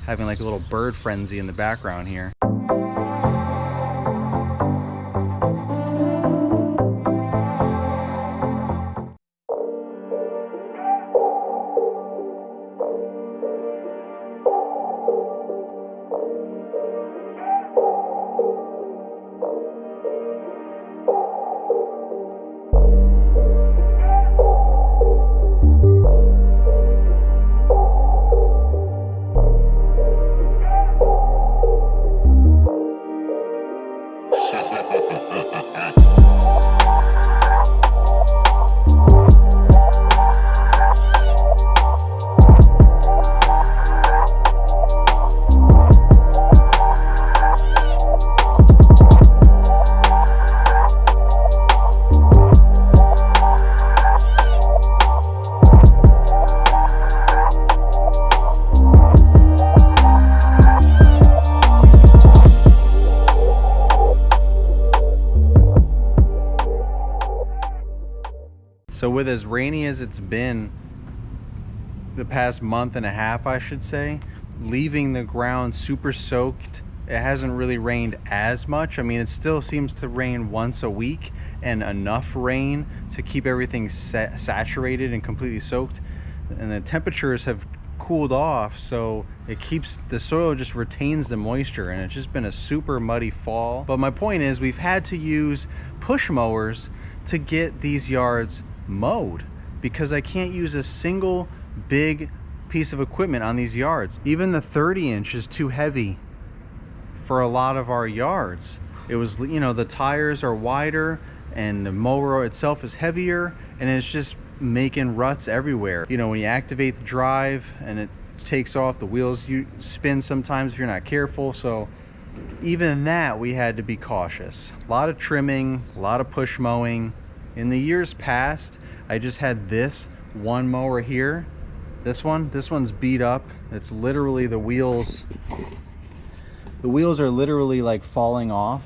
having like a little bird frenzy in the background here. So with as rainy as it's been the past month and a half, I should say, leaving the ground super soaked, it hasn't really rained as much. I mean, it still seems to rain once a week, and enough rain to keep everything saturated and completely soaked. And the temperatures have cooled off, so it keeps the soil, just retains the moisture, and it's just been a super muddy fall. But my point is, we've had to use push mowers to get these yards mowed because I can't use a single big piece of equipment on these yards. Even the 30-inch is too heavy for a lot of our yards. It was, you know, the tires are wider and the mower itself is heavier, and it's just making ruts everywhere. You know, when you activate the drive and it takes off, the wheels you spin sometimes if you're not careful. So even that, we had to be cautious. A lot of trimming, a lot of push mowing. In the years past, I just had this one mower here. This one's beat up. It's literally the wheels are literally like falling off.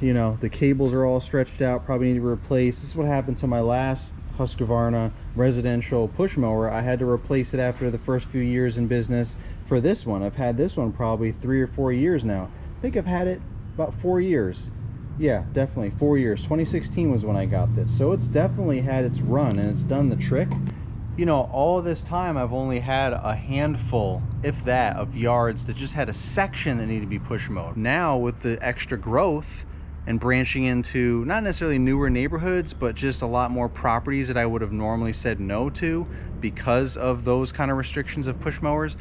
You know, the cables are all stretched out, probably need to replace. This is what happened to my last Husqvarna residential push mower. I had to replace it after the first few years in business. For this one, I've had this one probably 3 or 4 years now. I think I've had it about 4 years. Yeah, definitely 4 years. 2016 was when I got this. So it's definitely had its run and it's done the trick. You know, all this time I've only had a handful, if that, of yards that just had a section that needed to be push mowed. Now with the extra growth and branching into not necessarily newer neighborhoods, but just a lot more properties that I would have normally said no to because of those kind of restrictions of push mowers,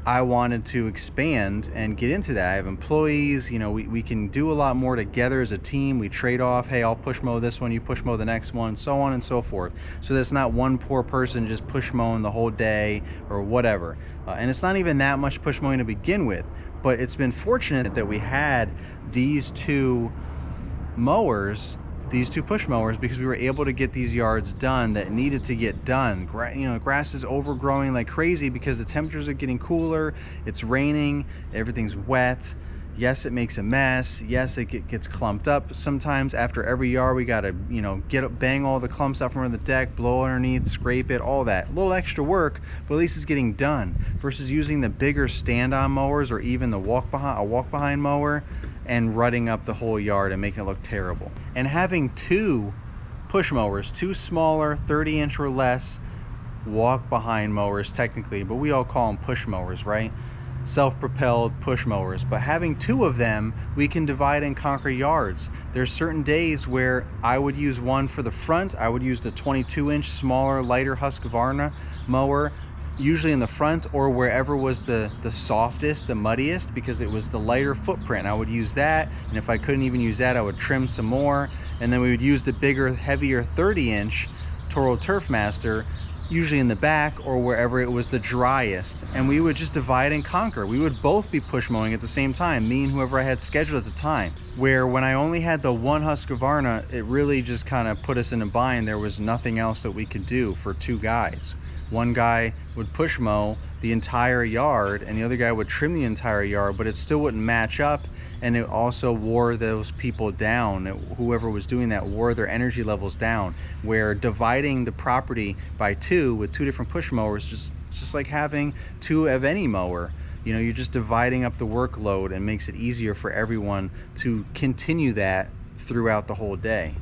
I wanted to expand and get into that. I have employees, you know, we can do a lot more together as a team. We trade off, hey, I'll push mow this one, you push mow the next one, so on and so forth. So there's not one poor person just push mowing the whole day or whatever. And it's not even that much push mowing to begin with, but it's been fortunate that we had these two mowers, these two push mowers, because we were able to get these yards done that needed to get done. You know, grass is overgrowing like crazy because the temperatures are getting cooler, it's raining, everything's wet. Yes, it makes a mess. Yes, it gets clumped up. Sometimes after every yard, we gotta, you know, bang all the clumps out from under the deck, blow underneath, scrape it, all that. A little extra work, but at least it's getting done. Versus using the bigger stand-on mowers or even the walk-behind mower and rutting up the whole yard and making it look terrible. And having two push mowers, two smaller 30-inch or less walk-behind mowers technically, but we all call them push mowers, right? Self-propelled push mowers. But having two of them, we can divide and conquer yards. There's certain days where I would use one for the front. I would use the 22-inch smaller, lighter Husqvarna mower, usually in the front or wherever was the softest, the muddiest, because it was the lighter footprint. I would use that, and if I couldn't even use that, I would trim some more, and then we would use the bigger, heavier 30-inch Toro Turfmaster, usually in the back or wherever it was the driest, and we would just divide and conquer. We would both be push mowing at the same time, me and whoever I had scheduled at the time. Where when I only had the one Husqvarna, it really just kind of put us in a bind. There was nothing else that we could do for two guys. one guy would push mow the entire yard and the other guy would trim the entire yard, but it still wouldn't match up, and it also wore those people down. Whoever was doing that wore their energy levels down, where dividing the property by two with two different push mowers, just like having two of any mower. You know, you're just dividing up the workload and makes it easier for everyone to continue that throughout the whole day.